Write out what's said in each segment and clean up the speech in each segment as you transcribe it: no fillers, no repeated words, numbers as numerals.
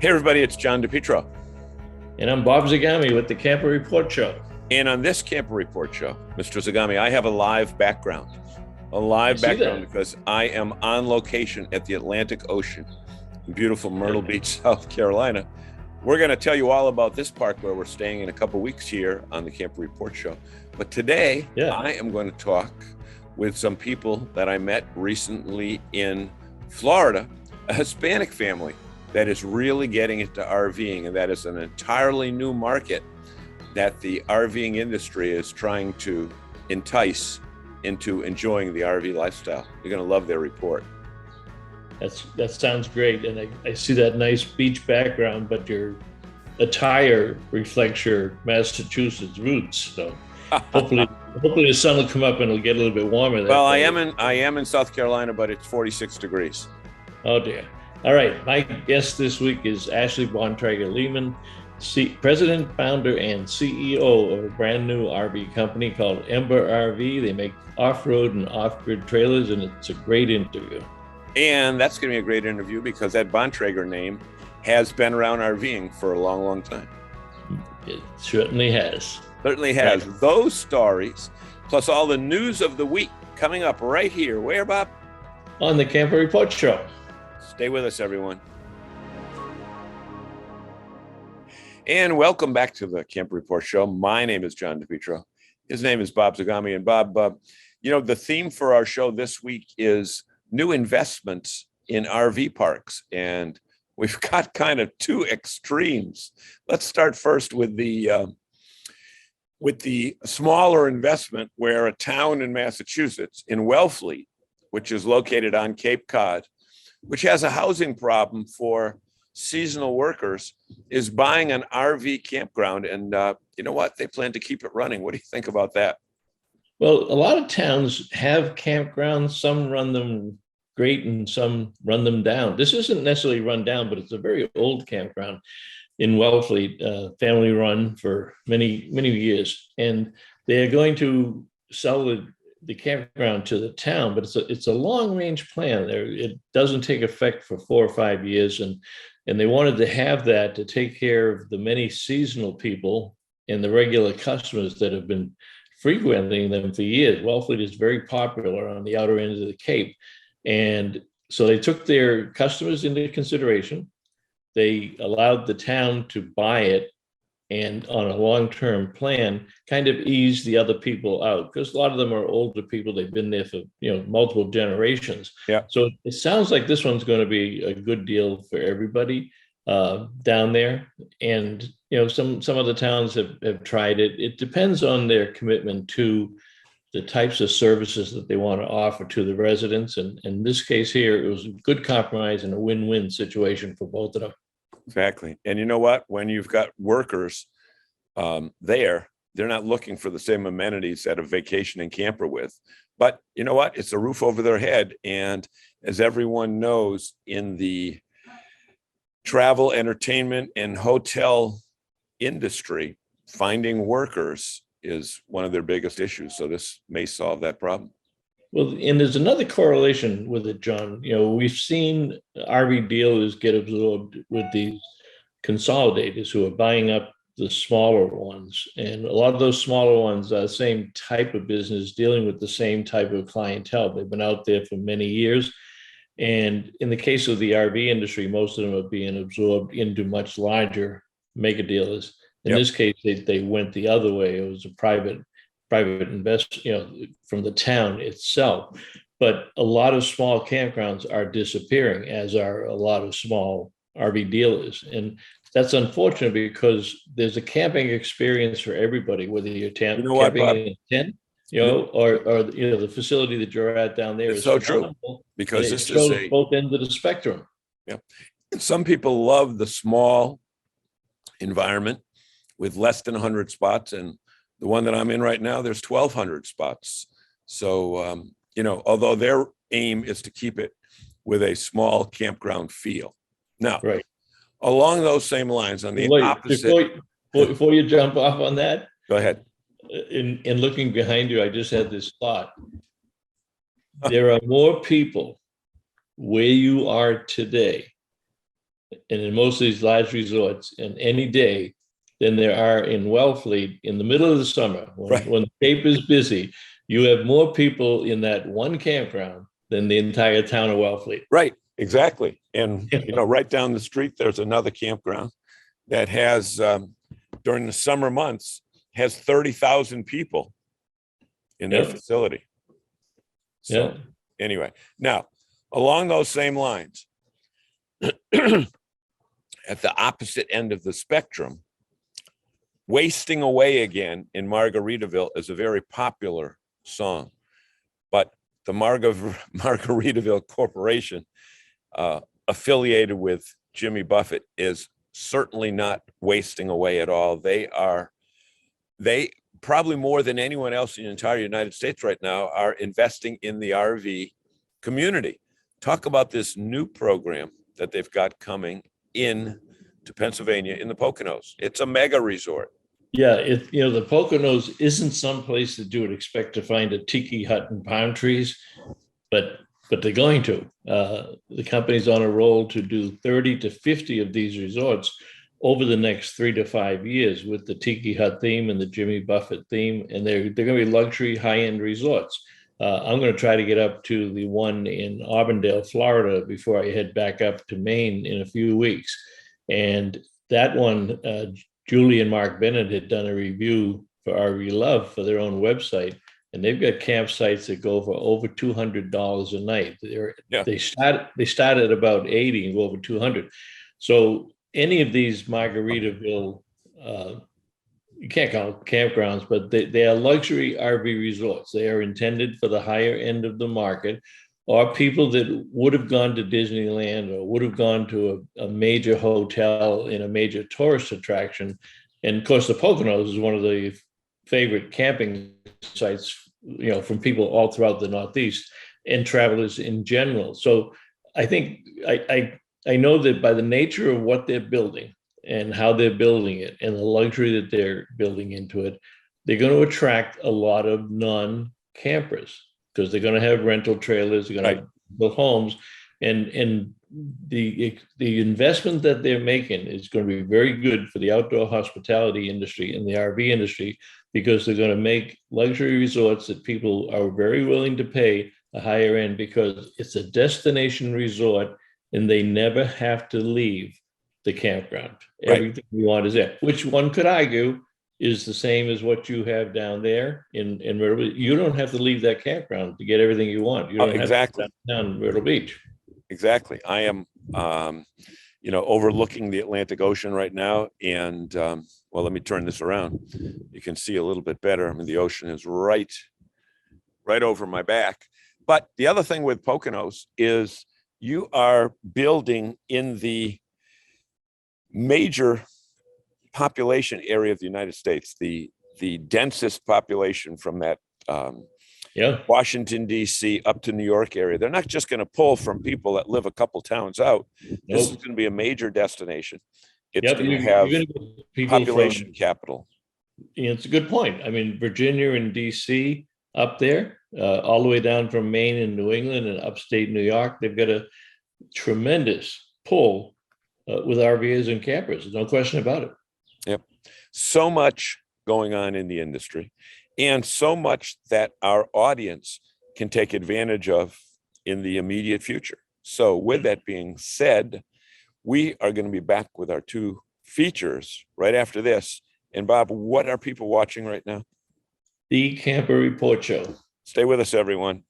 Hey everybody, it's John DePietro. And I'm Bob Zagami with the Camper Report Show. And on this Camper Report Show, Mr. Zagami, I have a live background. Because I am on location at the Atlantic Ocean in beautiful Myrtle Beach, South Carolina. We're going to tell you all about this park where we're staying in a couple weeks here on the Camper Report Show. But today, I am going to talk with some people that I met recently in Florida, a Hispanic family that is really getting into RVing, and that is an entirely new market that the RVing industry is trying to entice into enjoying the RV lifestyle. You're going to love their report. That sounds great, and I see that nice beach background, but your attire reflects your Massachusetts roots. So hopefully the sun will come up and it'll get a little bit warmer. Well, I am in South Carolina, but it's 46 degrees. Oh dear. All right, my guest this week is Ashley Bontrager Lehman, President, founder, and CEO of a brand new RV company called Ember RV. They make off-road and off-grid trailers, and it's a great interview. And that's going to be a great interview because that Bontrager name has been around RVing for a long, long time. It certainly has. Certainly has. Right. Those stories, plus all the news of the week coming up right here. Where, Bob? On the Camper Report Show. Stay with us, everyone. And welcome back to the Camper Report Show. My name is John DePietro. His name is Bob Zagami. And Bob, the theme for our show this week is new investments in RV parks. And we've got kind of two extremes. Let's start first with the smaller investment where a town in Massachusetts, in Wellfleet, which is located on Cape Cod, which has a housing problem for seasonal workers, is buying an RV campground. And you know what? They plan to keep it running. What do you think about that? Well, a lot of towns have campgrounds. Some run them great and some run them down. This isn't necessarily run down, but it's a very old campground in Wellfleet, family run for many, many years. And they're going to sell the campground to the town, but it's a long range plan. It doesn't take effect for 4 or 5 years, and they wanted to have that to take care of the many seasonal people and the regular customers that have been frequenting them for years. Wellfleet is very popular on the outer end of the Cape, and so they took their customers into consideration. They allowed the town to buy it, and on a long-term plan, kind of ease the other people out, because a lot of them are older people. They've been there for multiple generations. Yeah. So it sounds like this one's going to be a good deal for everybody down there. And some other towns have tried it. It depends on their commitment to the types of services that they want to offer to the residents. And in this case here, it was a good compromise and a win-win situation for both of them. Exactly. And you know what? When you've got workers they're not looking for the same amenities that a vacationing camper with. But you know what? It's a roof over their head. And as everyone knows, in the travel, entertainment, and hotel industry, finding workers is one of their biggest issues. So this may solve that problem. Well, and there's another correlation with it, John. We've seen RV dealers get absorbed with these consolidators who are buying up the smaller ones. And a lot of those smaller ones are the same type of business, dealing with the same type of clientele. They've been out there for many years. And in the case of the RV industry, most of them are being absorbed into much larger mega dealers. In this case, they went the other way. It was a private invest, from the town itself. But a lot of small campgrounds are disappearing, as are a lot of small RV dealers. And that's unfortunate because there's a camping experience for everybody, whether you're camping in a tent, or the facility that you're at down there. It's so true, because this is both ends of the spectrum. Yeah. And some people love the small environment with less than 100 spots, and the one that I'm in right now, there's 1,200 spots. So, although their aim is to keep it with a small campground feel. Now, along those same lines, on the opposite. Before you jump off on that, go ahead. In looking behind you, I just had this thought. There are more people where you are today and in most of these large resorts in any day than there are in Wellfleet in the middle of the summer when the Cape is busy. You have more people in that one campground than the entire town of Wellfleet. Right, exactly. And right down the street, there's another campground that has during the summer months has 30,000 people in their facility. So anyway, now along those same lines, at the opposite end of the spectrum, Wasting Away Again in Margaritaville is a very popular song, but the Margaritaville Corporation affiliated with Jimmy Buffett is certainly not wasting away at all. They probably more than anyone else in the entire United States right now are investing in the RV community. Talk about this new program that they've got coming in to Pennsylvania in the Poconos. It's a mega resort. Yeah, the Poconos isn't someplace that you would expect to find a tiki hut and palm trees, but they're going to. The company's on a roll to do 30 to 50 of these resorts over the next 3 to 5 years with the tiki hut theme and the Jimmy Buffett theme, and they're going to be luxury high-end resorts. I'm going to try to get up to the one in Auburndale, Florida, before I head back up to Maine in a few weeks. And that one, Julie and Mark Bennett had done a review for RV Love for their own website, and they've got campsites that go for over $200 a night. They start at about 80 and go over 200. So any of these Margaritaville, you can't call them campgrounds, but they are luxury RV resorts. They are intended for the higher end of the market, or people that would have gone to Disneyland or would have gone to a major hotel in a major tourist attraction. And of course, the Poconos is one of the favorite camping sites, from people all throughout the Northeast and travelers in general. So I think I know that by the nature of what they're building and how they're building it and the luxury that they're building into it, they're going to attract a lot of non-campers because they're going to have rental trailers, they're going to have build homes, and the investment that they're making is going to be very good for the outdoor hospitality industry and the RV industry, because they're going to make luxury resorts that people are very willing to pay a higher end because it's a destination resort and they never have to leave the campground. Everything you want is there, which one could argue is the same as what you have down there in Myrtle Beach. You don't have to leave that campground to get everything you want. You don't have to down Myrtle Beach. Exactly. I am, overlooking the Atlantic Ocean right now. And, let me turn this around. You can see a little bit better. I mean, the ocean is right over my back. But the other thing with Poconos is you are building in the major population area of the United States, the densest population from that Washington, D.C. up to New York area. They're not just going to pull from people that live a couple towns out. This is going to be a major destination. It's going to have population capital. It's a good point. I mean, Virginia and D.C. up there, all the way down from Maine and New England and upstate New York, they've got a tremendous pull with RVers and campers. There's no question about it. Yep. So much going on in the industry, and so much that our audience can take advantage of in the immediate future. So with that being said, we are going to be back with our two features right after this. And Bob, what are people watching right now? The Camper Report Show. Stay with us, everyone.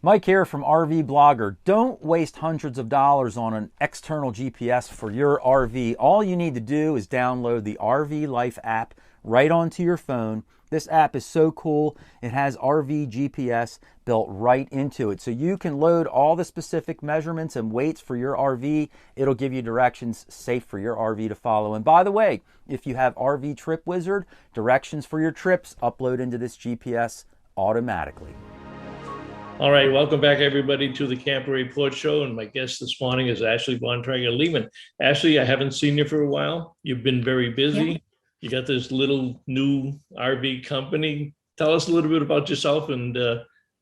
Mike here from RV Blogger. Don't waste hundreds of dollars on an external GPS for your RV. All you need to do is download the RV Life app right onto your phone. This app is so cool. It has RV GPS built right into it. So you can load all the specific measurements and weights for your RV. It'll give you directions safe for your RV to follow. And by the way, if you have RV Trip Wizard, directions for your trips upload into this GPS automatically. All right, welcome back, everybody, to the Camper Report Show. And my guest this morning is Ashley Bontrager Lehman. Ashley, I haven't seen you for a while. You've been very busy. Yeah. You got this little new RV company. Tell us a little bit about yourself and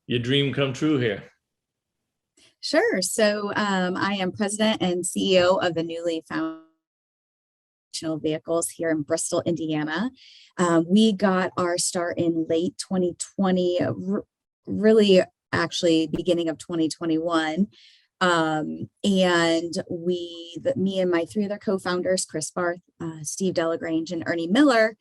your dream come true here. Sure. So I am president and CEO of the newly founded vehicles here in Bristol, Indiana. We got our start in late 2020, really actually beginning of 2021. And me and my three other co-founders, Chris Barth, Steve Delagrange, and Ernie Miller,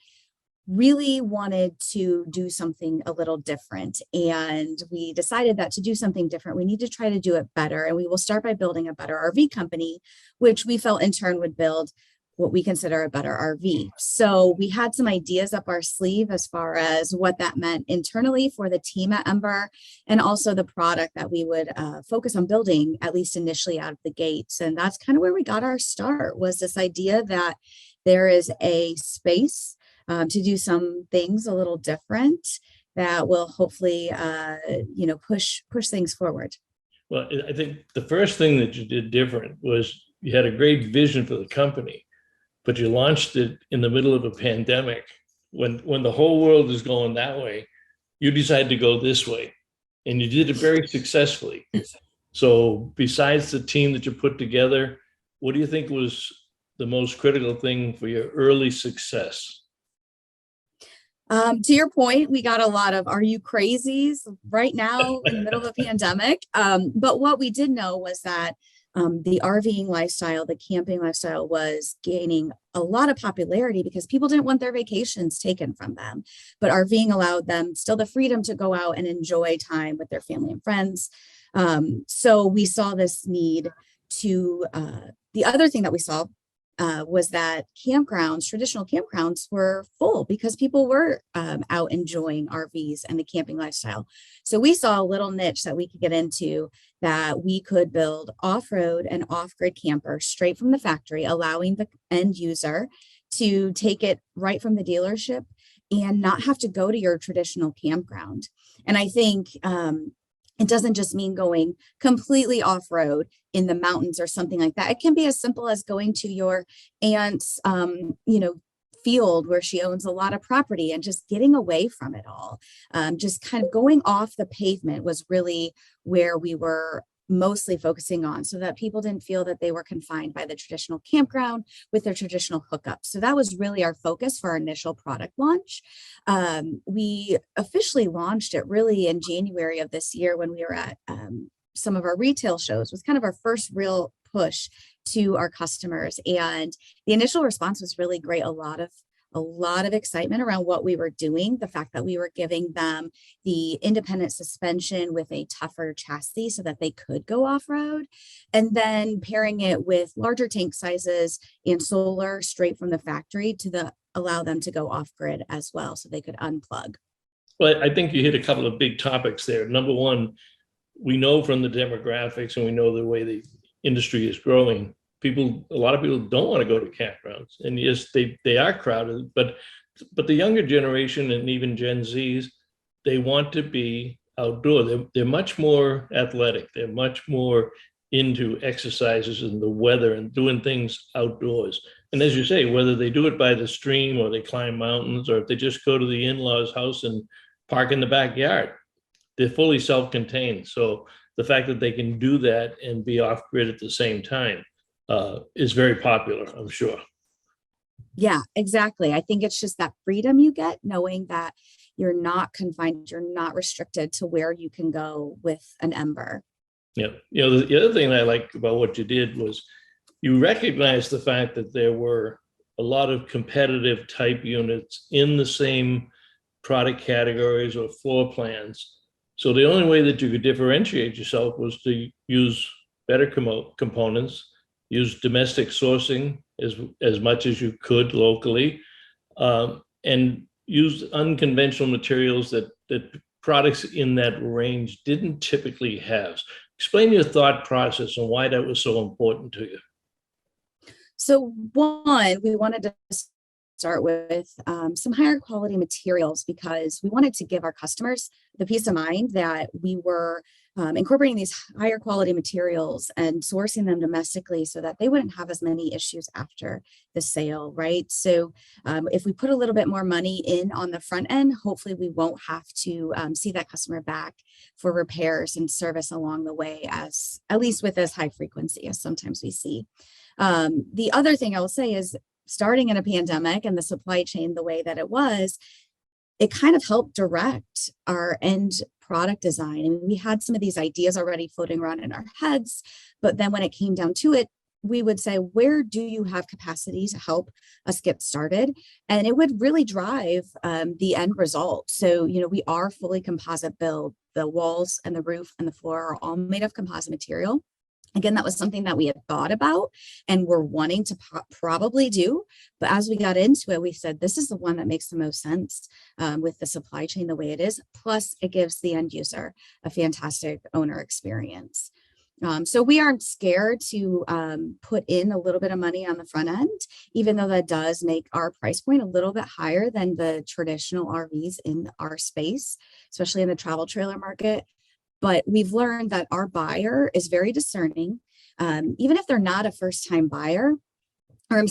really wanted to do something a little different. And we decided that to do something different, we need to try to do it better. And we will start by building a better RV company, which we felt in turn would build what we consider a better RV. So we had some ideas up our sleeve as far as what that meant internally for the team at Ember, and also the product that we would focus on building, at least initially out of the gates. And that's kind of where we got our start, was this idea that there is a space to do some things a little different that will hopefully, push things forward. Well, I think the first thing that you did different was you had a great vision for the company, but you launched it in the middle of a pandemic. When the whole world is going that way, you decided to go this way, and you did it very successfully. So besides the team that you put together, what do you think was the most critical thing for your early success? To your point, we got a lot of "are you crazies" right now in the middle of a pandemic. But what we did know was that the RVing lifestyle, the camping lifestyle, was gaining a lot of popularity because people didn't want their vacations taken from them. But RVing allowed them still the freedom to go out and enjoy time with their family and friends. So we saw this need to, the other thing that we saw was that traditional campgrounds were full because people were out enjoying RVs and the camping lifestyle. So we saw a little niche that we could get into, that we could build off-road and off-grid campers straight from the factory, allowing the end user to take it right from the dealership and not have to go to your traditional campground. And I think it doesn't just mean going completely off-road in the mountains or something like that. It can be as simple as going to your aunt's, field where she owns a lot of property and just getting away from it all. Just kind of going off the pavement was really where we were mostly focusing on, so that people didn't feel that they were confined by the traditional campground with their traditional hookups. So that was really our focus for our initial product launch. We officially launched it really in January of this year when we were at some of our retail shows. It was kind of our first real push to our customers, and the initial response was really great. A lot of excitement around what we were doing, the fact that we were giving them the independent suspension with a tougher chassis so that they could go off-road, and then pairing it with larger tank sizes and solar straight from the factory to allow them to go off-grid as well, so they could unplug. Well, I think you hit a couple of big topics there. Number one, we know from the demographics, and we know the way the industry is growing, a lot of people don't want to go to campgrounds. And yes, they are crowded, but the younger generation and even Gen Zs, they want to be outdoor. They're much more athletic. They're much more into exercises and the weather and doing things outdoors. And as you say, whether they do it by the stream or they climb mountains, or if they just go to the in-laws' house and park in the backyard, they're fully self-contained. So the fact that they can do that and be off-grid at the same time is very popular, I'm sure. Yeah, exactly. I think it's just that freedom you get knowing that you're not confined, you're not restricted to where you can go with an Ember. Yeah. The other thing I like about what you did was you recognized the fact that there were a lot of competitive type units in the same product categories or floor plans. So the only way that you could differentiate yourself was to use better components, use domestic sourcing as much as you could locally, and use unconventional materials that products in that range didn't typically have. Explain your thought process and why that was so important to you. So one, we wanted to start with some higher quality materials because we wanted to give our customers the peace of mind that we were incorporating these higher quality materials and sourcing them domestically so that they wouldn't have as many issues after the sale, right? So if we put a little bit more money in on the front end, hopefully we won't have to see that customer back for repairs and service along the way, as at least with as high frequency as sometimes we see. The other thing I will say is, starting in a pandemic and the supply chain the way that it was, it kind of helped direct our end product design. I mean, we had some of these ideas already floating around in our heads, but then when it came down to it, we would say, where do you have capacity to help us get started? And it would really drive the end result. So, we are fully composite build. The walls and the roof and the floor are all made of composite material. Again, that was something that we had thought about and were wanting to probably do. But as we got into it, we said, this is the one that makes the most sense with the supply chain the way it is. Plus, it gives the end user a fantastic owner experience. So we aren't scared to put in a little bit of money on the front end, even though that does make our price point a little bit higher than the traditional RVs in our space, especially in the travel trailer market. But we've learned that our buyer is very discerning, even if they're not a first-time buyer, or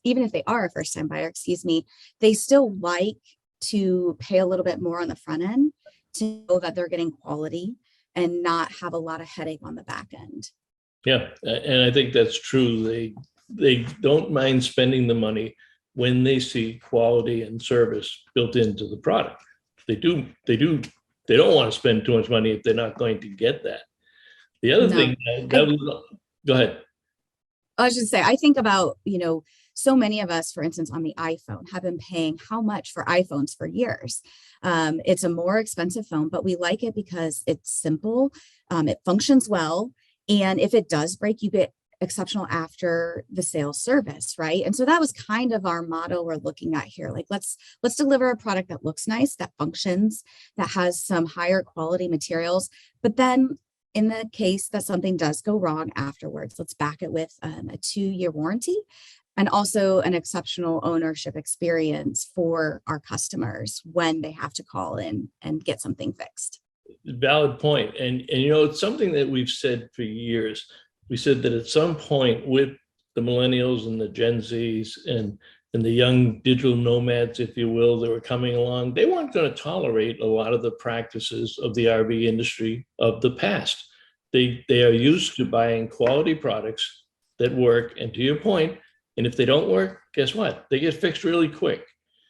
even if they are a first-time buyer, they still like to pay a little bit more on the front end to know that they're getting quality and not have a lot of headache on the back end. Yeah, and I think that's true. They don't mind spending the money when they see quality and service built into the product. They don't want to spend too much money if they're not going to get that. The other thing go ahead. I was just say, I think about, so many of us, for instance, on the iPhone have been paying how much for iPhones for years. It's a more expensive phone, but we like it because it's simple. It functions well. And if it does break, you get exceptional after the sale service, right? And so that was kind of our motto we're looking at here. Like, let's deliver a product that looks nice, that functions, that has some higher quality materials, but then in the case that something does go wrong afterwards, let's back it with a 2-year warranty and also an exceptional ownership experience for our customers when they have to call in and get something fixed. Valid point. And it's something that we've said for years. We said that at some point with the millennials and the Gen Zs and the young digital nomads, if you will, that were coming along, they weren't going to tolerate a lot of the practices of the RV industry of the past. They are used to buying quality products that work. And to your point, and if they don't work, guess what? They get fixed really quick.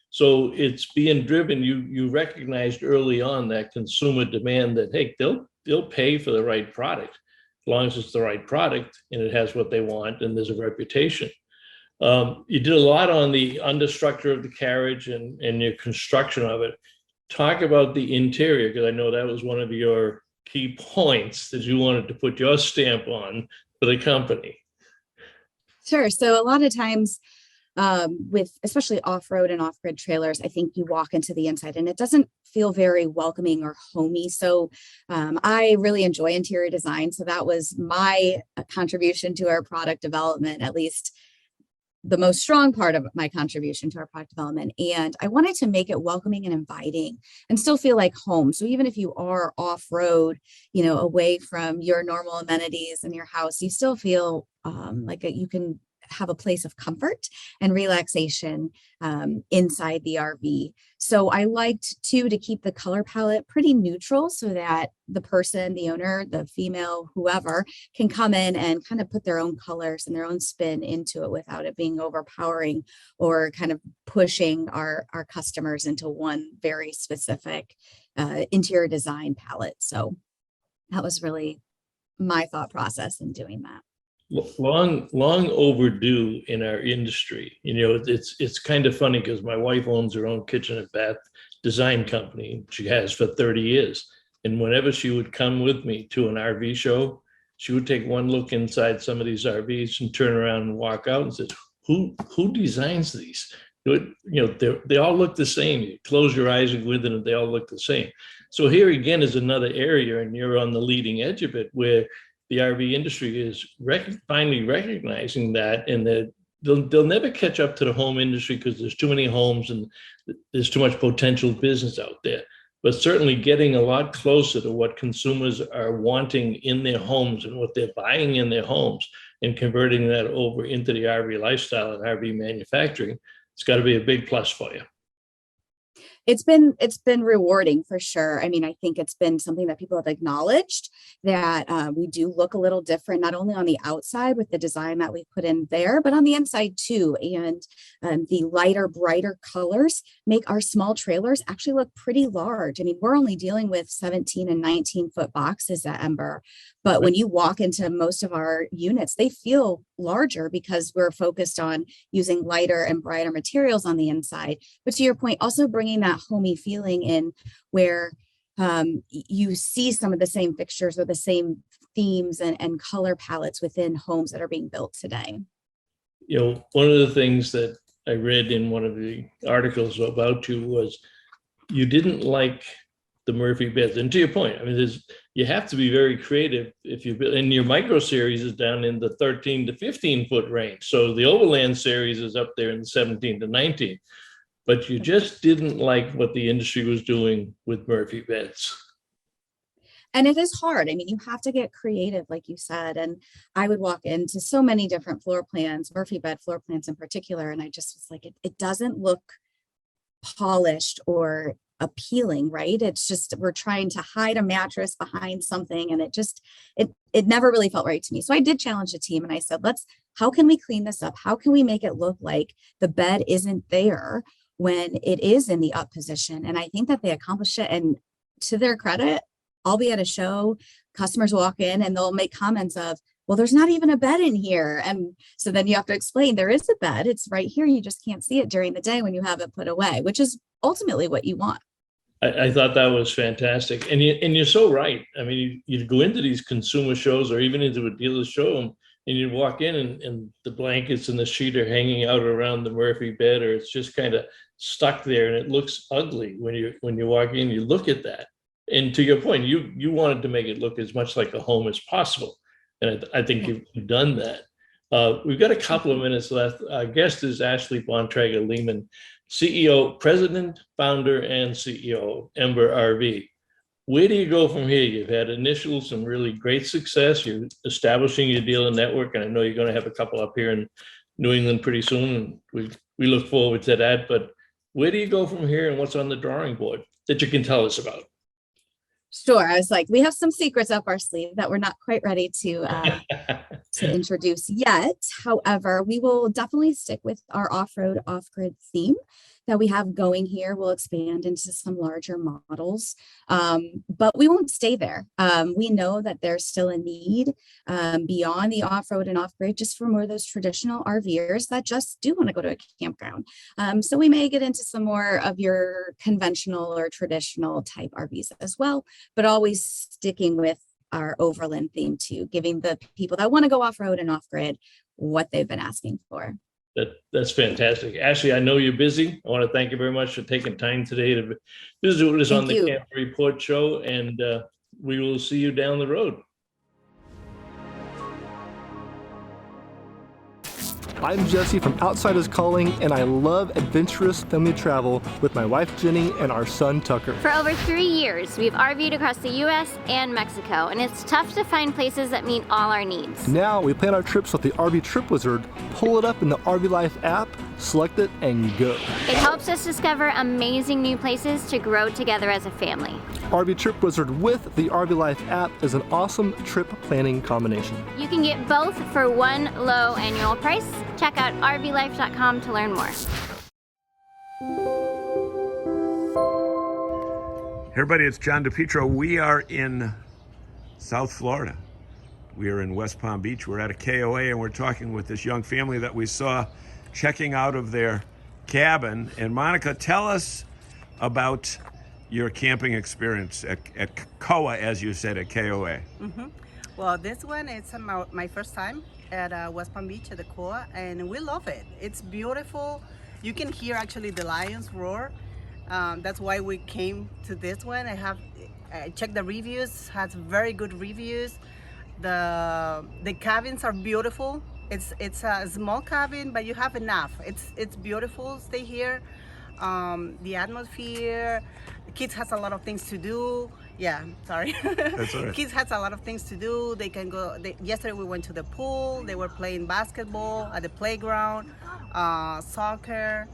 So it's being driven. You recognized early on that consumer demand that, hey, they'll pay for the right product as long as it's the right product and it has what they want and there's a reputation. You did a lot on the understructure of the carriage and your construction of it. Talk about the interior, because I know that was one of your key points that you wanted to put your stamp on for the company. Sure. So a lot of times with especially off-road and off-grid trailers, I think you walk into the inside and it doesn't feel very welcoming or homey. So I really enjoy interior design. So that was my contribution to our product development, at least the most strong part of my contribution to our product development. And I wanted to make it welcoming and inviting and still feel like home. So even if you are off-road, away from your normal amenities in your house, you still feel like you can have a place of comfort and relaxation inside the RV. So I liked to keep the color palette pretty neutral so that the person, the owner, the female, whoever can come in and kind of put their own colors and their own spin into it without it being overpowering or kind of pushing our customers into one very specific interior design palette. So that was really my thought process in doing that. Long overdue in our industry. It's kind of funny because my wife owns her own kitchen and bath design company. She has for 30 years. And whenever she would come with me to an RV show, she would take one look inside some of these RVs and turn around and walk out and says, who designs these? They all look the same. You close your eyes with it and they all look the same. So here again is another area, and you're on the leading edge of it, where the RV industry is finally recognizing that, and that they'll never catch up to the home industry because there's too many homes and there's too much potential business out there. but certainly getting a lot closer to what consumers are wanting in their homes and what they're buying in their homes, and converting that over into the RV lifestyle and RV manufacturing. It's got to be a big plus for you. It's been rewarding for sure. I mean, I think it's been something that people have acknowledged, that we do look a little different, not only on the outside with the design that we put in there, but on the inside too. And the lighter, brighter colors make our small trailers actually look pretty large. I mean, we're only dealing with 17 and 19-foot boxes at Ember, but when you walk into most of our units, they feel larger because we're focused on using lighter and brighter materials on the inside. But to your point, also bringing that homey feeling in, where you see some of the same fixtures or the same themes and color palettes within homes that are being built today. You know, one of the things that I read in one of the articles about you was you didn't like the Murphy beds. And to your point, I mean, you have to be very creative if you build, and your micro series is down in the 13 to 15 foot range. So the Overland series is up there in the 17 to 19. But you just didn't like what the industry was doing with Murphy beds. And it is hard. I mean, you have to get creative, like you said. And I would walk into so many different floor plans, Murphy bed floor plans in particular, and I just was like, it doesn't look polished or appealing, right? It's just, we're trying to hide a mattress behind something, and it never really felt right to me. So I did challenge the team and I said, how can we clean this up? How can we make it look like the bed isn't there when it is in the up position? And I think that they accomplished it. And to their credit, I'll be at a show, customers walk in and they'll make comments of, well, there's not even a bed in here. And so then you have to explain, there is a bed. It's right here. You just can't see it during the day when you have it put away, which is ultimately what you want. I thought that was fantastic. And you're so right. I mean, you go into these consumer shows or even into a dealer's showroom, and you walk in and the blankets and the sheet are hanging out around the Murphy bed, or it's just kind of stuck there and it looks ugly when you walk in, you look at that. And to your point, you wanted to make it look as much like a home as possible. And I think you've done that. We've got a couple of minutes left. Our guest is Ashley Bontrager Lehman, CEO, president, founder, and CEO of Ember RV. Where do you go from here? You've had some really great success. You're establishing your dealer network, and I know you're going to have a couple up here in New England pretty soon. And we look forward to that. But where do you go from here, and what's on the drawing board that you can tell us about? Sure. I was like, we have some secrets up our sleeve that we're not quite ready to introduce yet. However, we will definitely stick with our off-road, off-grid theme that we have going here. We'll expand into some larger models, but we won't stay there. We know that there's still a need beyond the off-road and off-grid, just for more of those traditional RVers that just do want to go to a campground. So we may get into some more of your conventional or traditional type RVs as well, but always sticking with our overland theme too, giving the people that want to go off-road and off-grid what they've been asking for. That's fantastic. Ashley, I know you're busy. I want to thank you very much for taking time today to visit with us on the Camp Report show, and we will see you down the road. I'm Jesse from Outsiders Calling, and I love adventurous family travel with my wife Jenny and our son Tucker. For over 3 years, we've RV'd across the US and Mexico, and it's tough to find places that meet all our needs. Now we plan our trips with the RV Trip Wizard, pull it up in the RV Life app, select it, and go. It helps us discover amazing new places to grow together as a family. RV Trip Wizard with the RV Life app is an awesome trip planning combination. You can get both for one low annual price. Check out rvlife.com to learn more. Hey everybody, it's John DePietro. We are in South Florida. We are in West Palm Beach. We're at a KOA and we're talking with this young family that we saw checking out of their cabin. And Monica, tell us about your camping experience at KOA, as you said, at KOA. Mm-hmm. Well, this one is my first time at West Palm Beach at the KOA, and we love it. It's beautiful. You can hear actually the lions roar. That's why we came to this one. I checked the reviews, has very good reviews. The cabins are beautiful. It's a small cabin, but you have enough. It's beautiful. Stay here. The atmosphere, kids has a lot of things to do. Yeah, sorry. That's all right. Kids has a lot of things to do. They can go. Yesterday we went to the pool. They were playing basketball at the playground, soccer.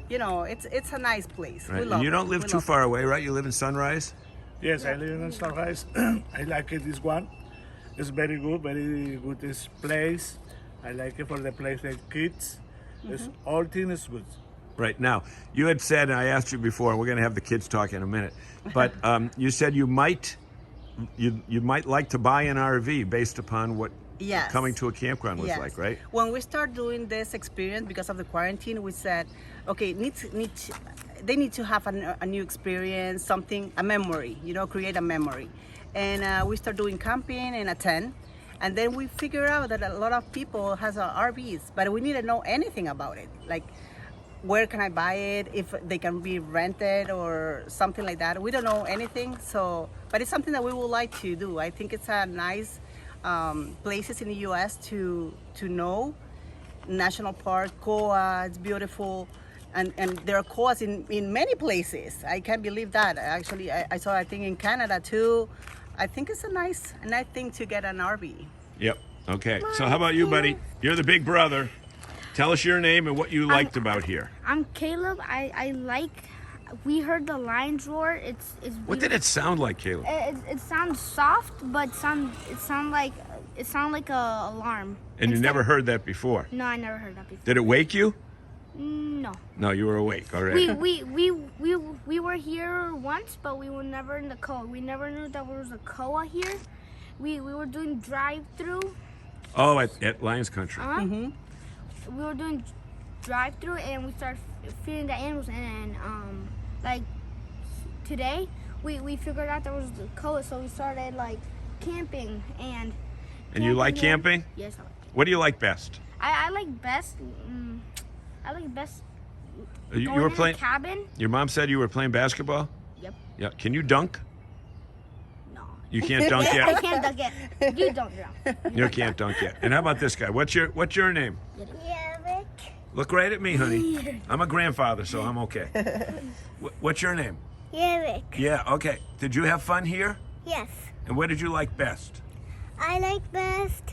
You know, it's a nice place. Right. We love And you don't it. live We too love far away, right? You live in Sunrise? Yes, I live in Sunrise. I like it, this one. It's very good this place. I like it for the place for kids. It's all things good. Right. Now, you had said, and I asked you before, we're going to have the kids talk in a minute, but you said you might like to buy an RV based upon what Yes. coming to a campground was Yes. like, right? When we start doing this experience because of the quarantine, we said, okay, they need to have a new experience, a memory, create a memory. And we start doing camping in a tent. And then we figure out that a lot of people has RVs, but we need to know anything about it. Like, where can I buy it? If they can be rented or something like that. We don't know anything. But it's something that we would like to do. I think it's a nice places in the U.S. to know. National Park, KOA, it's beautiful. And there are KOAs in many places. I can't believe that. Actually, I saw, I think, in Canada too. I think it's a nice thing to get an RV. Yep. Okay. So how about you, buddy? You're the big brother. Tell us your name and what you liked about here. I'm Caleb. We heard the lions roar. What did it sound like, Caleb? It sounds soft, but it sound like a alarm. And you never heard that before? No, I never heard that before. Did it wake you? No. No, you were awake already. We were here once, but we were never in the KOA. We never knew that there was a KOA here. We were doing drive-through. Oh, at Lions Country. We were doing drive-through, and we started feeding the animals. And like today, we figured out there was the KOA, so we started like camping and. And you like camping? Yes, I like camping. What do you like best? I like best. I like best. You Going were in playing. a cabin. Your mom said you were playing basketball? Yep. Yeah. Can you dunk? No. You can't dunk I yet. can't dunk it. You don't drown. You can't dunk yet. And how about this guy? What's your name? Eric. Look right at me, honey. I'm a grandfather, so I'm okay. What's your name? Eric. Yeah. Okay. Did you have fun here? Yes. And what did you like best? I like best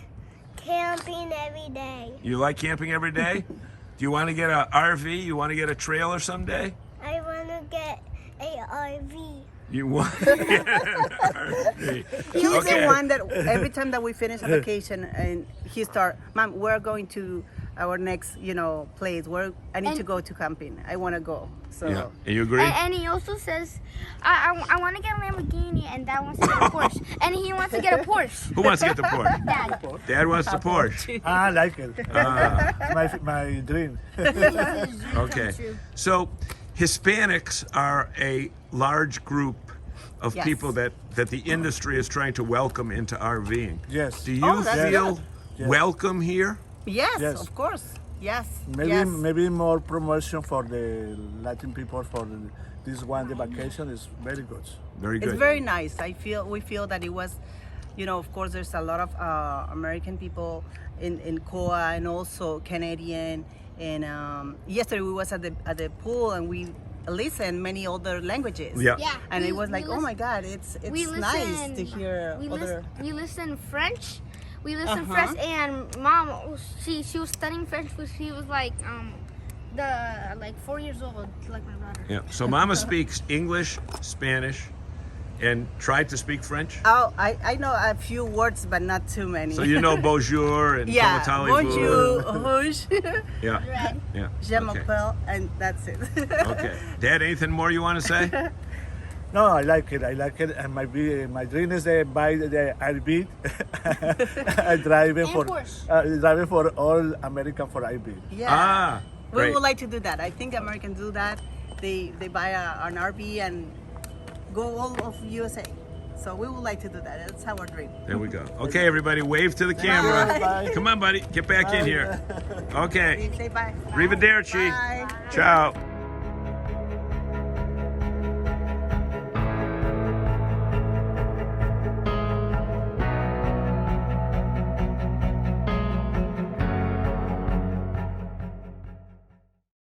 camping every day. You like camping every day? Do you want to get an RV? You want to get a trailer someday? I want to get a RV. You want to get an RV? He's the one that every time that we finish a vacation and he start, Mom, we're going to our next, place where I need to go to camping. I want to go. So. Yeah. And you agree? And he also says, I want to get a Lamborghini, and Dad wants to get a Porsche. And he wants to get a Porsche. Who wants to get the Porsche? Dad. Dad wants the Porsche. I like it. My dream. Okay. So Hispanics are a large group of Yes. people that the industry is trying to welcome into RVing. Yes. Do you Oh, that's feel good. Yes. welcome here? Yes, Yes. of course. Yes. Maybe yes. maybe more promotion for the Latin people for this one. The vacation is very good. Very good. It's very nice. We feel that it was, of course, there's a lot of American people in KOA and also Canadian. And yesterday we was at the pool and we listened many other languages. Yeah. Yeah. And we- it was we like, oh listen- my God, it's we nice listen- to hear other. We listen French. We listen Uh-huh. French, and Mom, she was studying French when she was like 4 years old, like my brother. Yeah. So Mama speaks English, Spanish, and tried to speak French. Oh, I know a few words, but not too many. So you know bonjour and yeah, comment bonjour, allez-vous. rouge, Yeah. Red. Yeah. je Okay. m'appelle, and that's it. Okay. Dad, anything more you want to say? No, I like it. And my dream is to buy the RV. driving And for Porsche. driving for all American for RV. Yeah. Ah, We great. would like to do that. I think Americans do that. They buy an RV and go all of USA. So we would like to do that. That's our dream. There we go. Okay, everybody, wave to the camera. Bye. Come on, buddy. Get back in here. Okay. Say bye. Arrivederci. Bye. Ciao.